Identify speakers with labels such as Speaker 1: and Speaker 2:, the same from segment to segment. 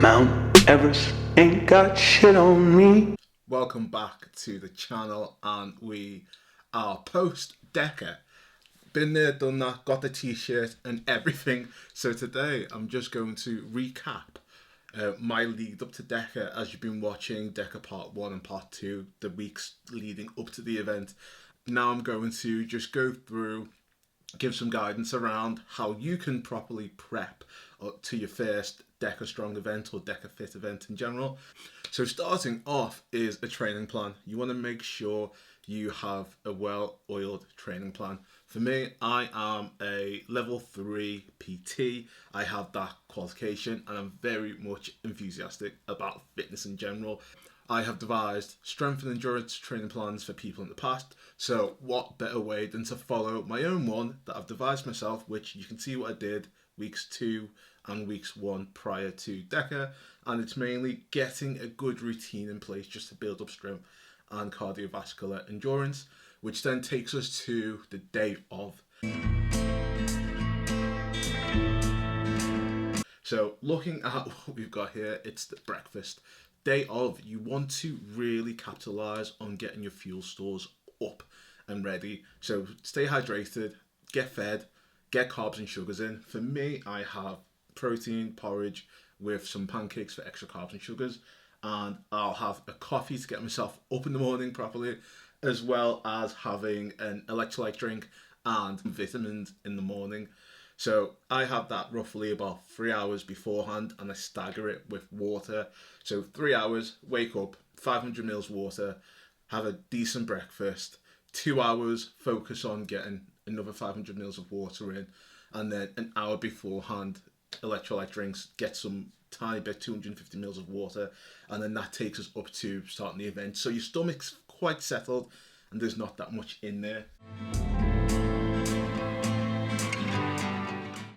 Speaker 1: Mount Everest ain't got shit on me.
Speaker 2: Welcome back to the channel, and we are post-DEKA. Been there, done that, got the t-shirt and everything. So today I'm just going to recap my lead up to DEKA. As you've been watching DEKA Part 1 and Part 2, the weeks leading up to the event. Now I'm going to just go through, give some guidance around how you can properly prep to your first DEKA Strong event or DEKA Fit event in general. So starting off is a training plan. You want to make sure you have a well-oiled training plan. For me, I am a level 3 PT. I have that qualification and I'm very much enthusiastic about fitness in general. I have devised strength and endurance training plans for people in the past. So what better way than to follow my own one that I've devised myself, which you can see what I did weeks 2 and weeks 1 prior to DEKA. And it's mainly getting a good routine in place just to build up strength and cardiovascular endurance, which then takes us to the day of. So looking at what we've got here, it's the breakfast. Day of, you want to really capitalize on getting your fuel stores up and ready. So stay hydrated, get fed, get carbs and sugars in. For me, I have protein porridge with some pancakes for extra carbs and sugars, and I'll have a coffee to get myself up in the morning properly, as well as having an electrolyte drink and vitamins in the morning. So I have that roughly about 3 hours beforehand, and I stagger it with water. So 3 hours, wake up, 500 mils water, have a decent breakfast, 2 hours, focus on getting another 500 mils of water in, and then an hour beforehand, electrolyte drinks, get some tiny bit, 250 mils of water, and then that takes us up to starting the event. So your stomach's quite settled and there's not that much in there.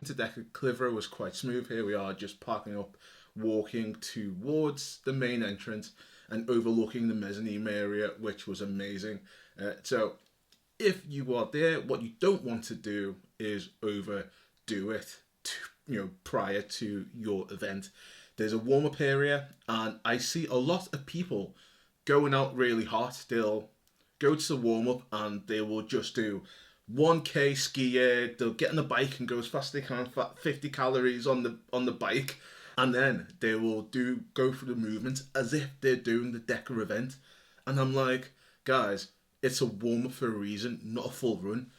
Speaker 2: To DEKA, Clitheroe was quite smooth. Here we are just parking up, walking towards the main entrance and overlooking the mezzanine area, which was amazing. So if you are there, what you don't want to do is overdo it prior to your event. There's a warm-up area, and I see a lot of people going out really hot. They'll go to the warm-up and they will just do 1k skier. They'll get on the bike and go as fast as they can, 50 calories on the bike, and then they will go through the movements as if they're doing the DEKA event. And I'm like, guys, it's a warm-up for a reason, not a full run.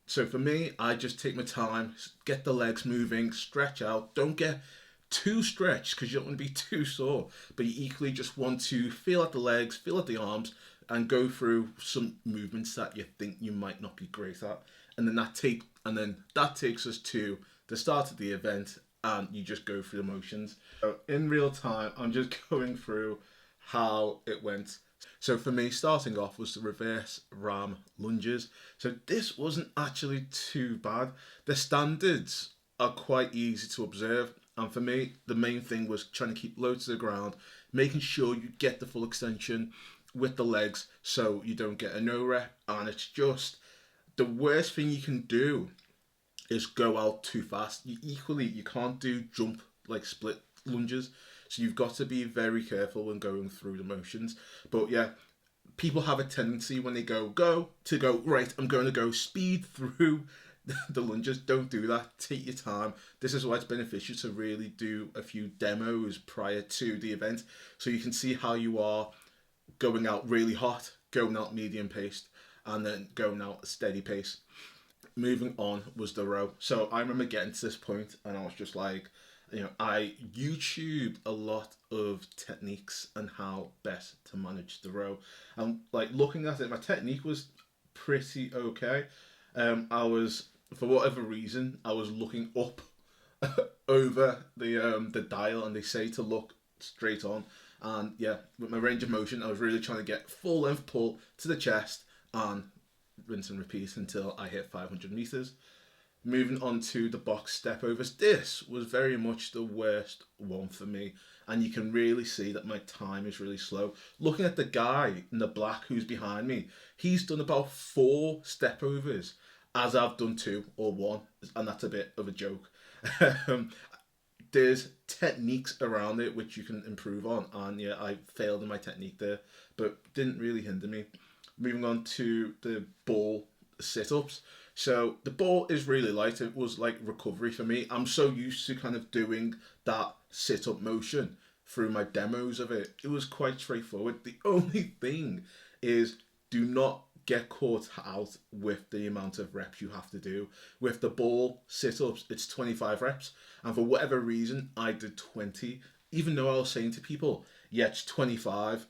Speaker 2: So for me, I just take my time, get the legs moving, stretch out. Don't get too stretched because you don't want to be too sore, but you equally just want to feel out the legs, feel out the arms, and go through some movements that you think you might not be great at. And then that takes us to the start of the event, and you just go through the motions. So in real time, I'm just going through how it went. So for me, starting off was the reverse ram lunges. So this wasn't actually too bad. The standards are quite easy to observe. And for me, the main thing was trying to keep low to the ground, making sure you get the full extension with the legs so you don't get a no rep. And it's just the worst thing you can do is go out too fast. You can't do jump like split lunges. So you've got to be very careful when going through the motions. But yeah, people have a tendency when they go, right, I'm going to go speed through the lunges. Don't do that. Take your time. This is why it's beneficial to really do a few demos prior to the event, so you can see how you are going out really hot, going out medium paced, and then going out a steady pace. Moving on was the row. So I remember getting to this point and I was just like, I YouTubed a lot of techniques and how best to manage the row. And like looking at it, my technique was pretty okay. For whatever reason, I was looking up over the dial, and they say to look straight on. And yeah, with my range of motion, I was really trying to get full length pull to the chest and rinse and repeat until I hit 500 meters. Moving on to the box step overs. This was very much the worst one for me, and you can really see that my time is really slow. Looking at the guy in the black who's behind me, he's done about 4 step overs as I've done 2 or 1, and that's a bit of a joke. there's techniques around it which you can improve on, and yeah, I failed in my technique there, but didn't really hinder me. Moving on to the ball sit-ups. So the ball is really light. It was like recovery for me. I'm so used to kind of doing that sit-up motion through my demos of it. It was quite straightforward. The only thing is, do not get caught out with the amount of reps you have to do. With the ball sit-ups, it's 25 reps, and for whatever reason I did 20, even though I was saying to people, yeah, it's 25.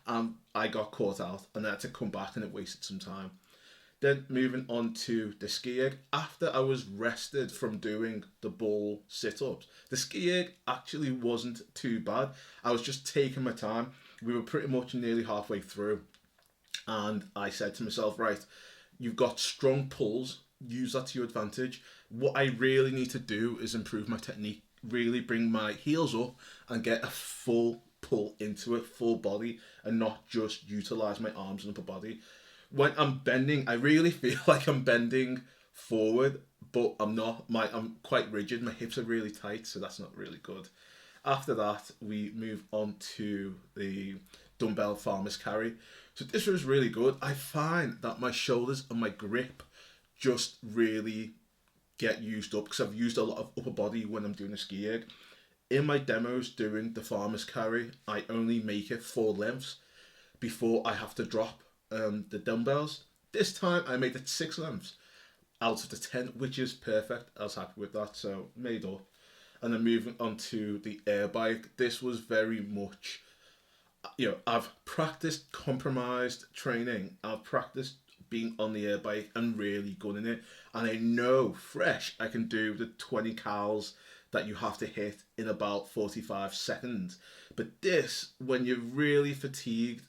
Speaker 2: I got caught out and I had to come back, and it wasted some time. Then moving on to the ski erg. After I was rested from doing the ball sit-ups, the ski erg actually wasn't too bad. I was just taking my time. We were pretty much nearly halfway through, and I said to myself, right, you've got strong pulls, use that to your advantage. What I really need to do is improve my technique, really bring my heels up and get a full pull into it, full body, and not just utilize my arms and upper body. When I'm bending, I really feel like I'm bending forward, but I'm not. I'm quite rigid. My hips are really tight, so that's not really good. After that, we move on to the dumbbell farmer's carry. So this was really good. I find that my shoulders and my grip just really get used up because I've used a lot of upper body when I'm doing a ski erg. In my demos doing the farmer's carry, I only make it 4 lengths before I have to drop the dumbbells. This time I made it 6 lengths out of the 10, which is perfect. I was happy with that, so made up. And then moving on to the air bike, this was very much, I've practiced compromised training. I've practiced being on the air bike and really gunning it. And I know fresh I can do the 20 cals that you have to hit in about 45 seconds. But this, when you're really fatigued,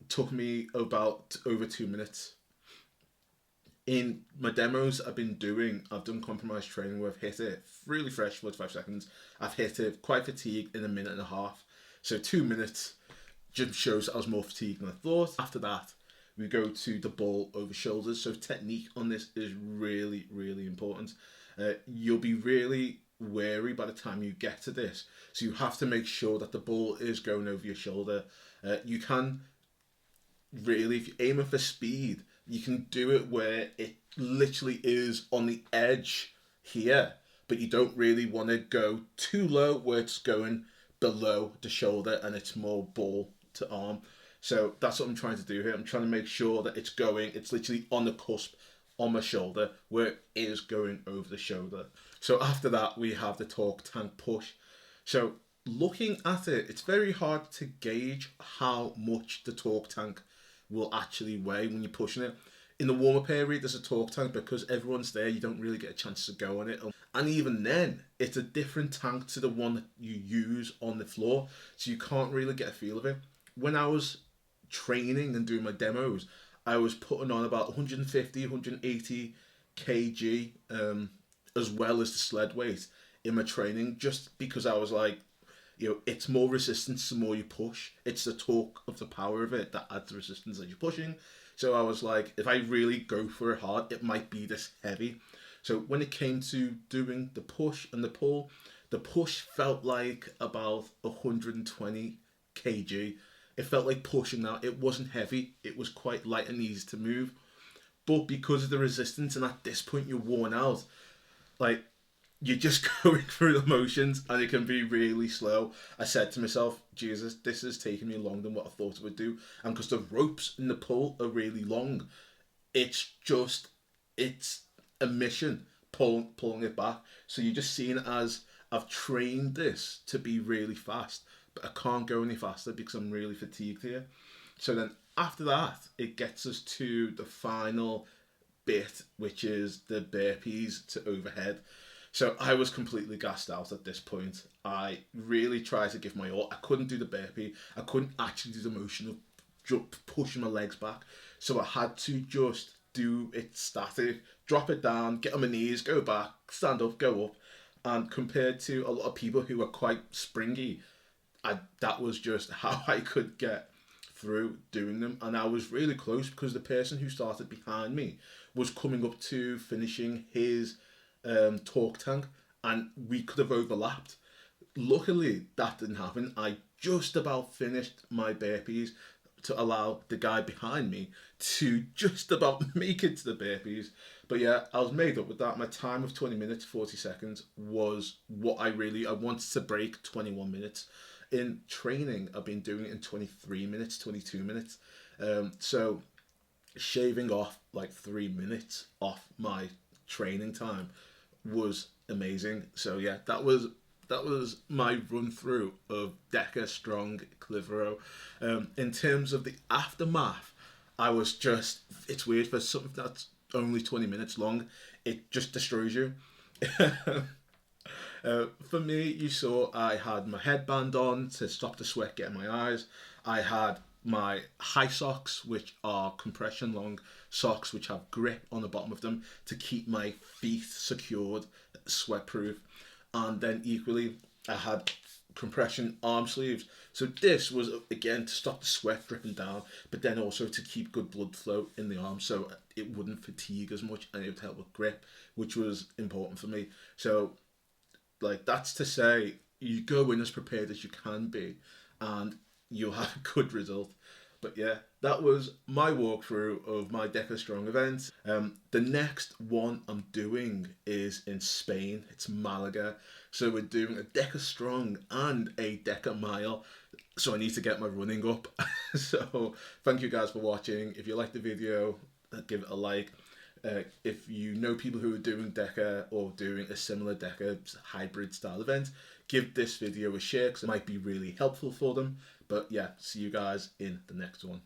Speaker 2: took me about over 2 minutes. In my demos I've done compromised training where I've hit it really fresh 45 seconds. I've hit it quite fatigued in 1.5 minutes. So 2 minutes just shows I was more fatigued than I thought. After that, we go to the ball over shoulders. So technique on this is really, really important. You'll be really wary by the time you get to this. So you have to make sure that the ball is going over your shoulder. You can really, if you're aiming for speed, you can do it where it literally is on the edge here, but you don't really want to go too low where it's going below the shoulder and it's more ball to arm. So that's what I'm trying to do here. I'm trying to make sure that it's literally on the cusp on my shoulder where it is going over the shoulder. So after that, we have the torque tank push. So looking at it, it's very hard to gauge how much the torque tank will actually weigh when you're pushing it. In the warm-up area, there's a torque tank. Because everyone's there, you don't really get a chance to go on it. And even then, it's a different tank to the one that you use on the floor, so you can't really get a feel of it. When I was training and doing my demos, I was putting on about 150, 180 kg, as well as the sled weight in my training, just because I was like, it's more resistance the more you push. It's the torque of the power of it that adds the resistance that you're pushing. So I was like, if I really go for it hard, it might be this heavy. So when it came to doing the push and the pull, the push felt like about 120 kg. It felt like pushing now. It wasn't heavy. It was quite light and easy to move. But because of the resistance, and at this point you're worn out, like, you're just going through the motions and it can be really slow. I said to myself, Jesus, this is taking me longer than what I thought it would do. And because the ropes in the pull are really long, it's a mission pulling it back. So you're just seeing it as, I've trained this to be really fast, but I can't go any faster because I'm really fatigued here. So then after that, it gets us to the final bit, which is the burpees to overhead. So I was completely gassed out at this point. I really tried to give my all. I couldn't do the burpee. I couldn't actually do the motion of pushing my legs back. So I had to just do it static, drop it down, get on my knees, go back, stand up, go up. And compared to a lot of people who are quite springy, that was just how I could get through doing them. And I was really close because the person who started behind me was coming up to finishing his torque tank, and we could have overlapped. Luckily, that didn't happen. I just about finished my burpees to allow the guy behind me to just about make it to the burpees. But yeah, I was made up with that. My time of 20 minutes, 40 seconds was what I wanted to break 21 minutes. In training, I've been doing it in 23 minutes, 22 minutes. So shaving off like 3 minutes off my training time was amazing. So yeah, that was my run through of Deka Strong Clivero. In terms of the aftermath, I was just, it's weird for something that's only 20 minutes long, it just destroys you. For me, you saw I had my headband on to stop the sweat getting my eyes. I had my high socks, which are compression long socks, which have grip on the bottom of them to keep my feet secured, sweat proof. And then equally, I had compression arm sleeves. So this was, again, to stop the sweat dripping down, but then also to keep good blood flow in the arm so it wouldn't fatigue as much and it would help with grip, which was important for me. So like, that's to say, you go in as prepared as you can be and you'll have a good result. But yeah, that was my walkthrough of my Deka Strong event. The next one I'm doing is in Spain. It's Malaga. So we're doing a Deka Strong and a Deka Mile. So I need to get my running up. So thank you guys for watching. If you liked the video, give it a like. If you know people who are doing Deka or doing a similar Deka hybrid style event, give this video a share because it might be really helpful for them. But yeah, see you guys in the next one.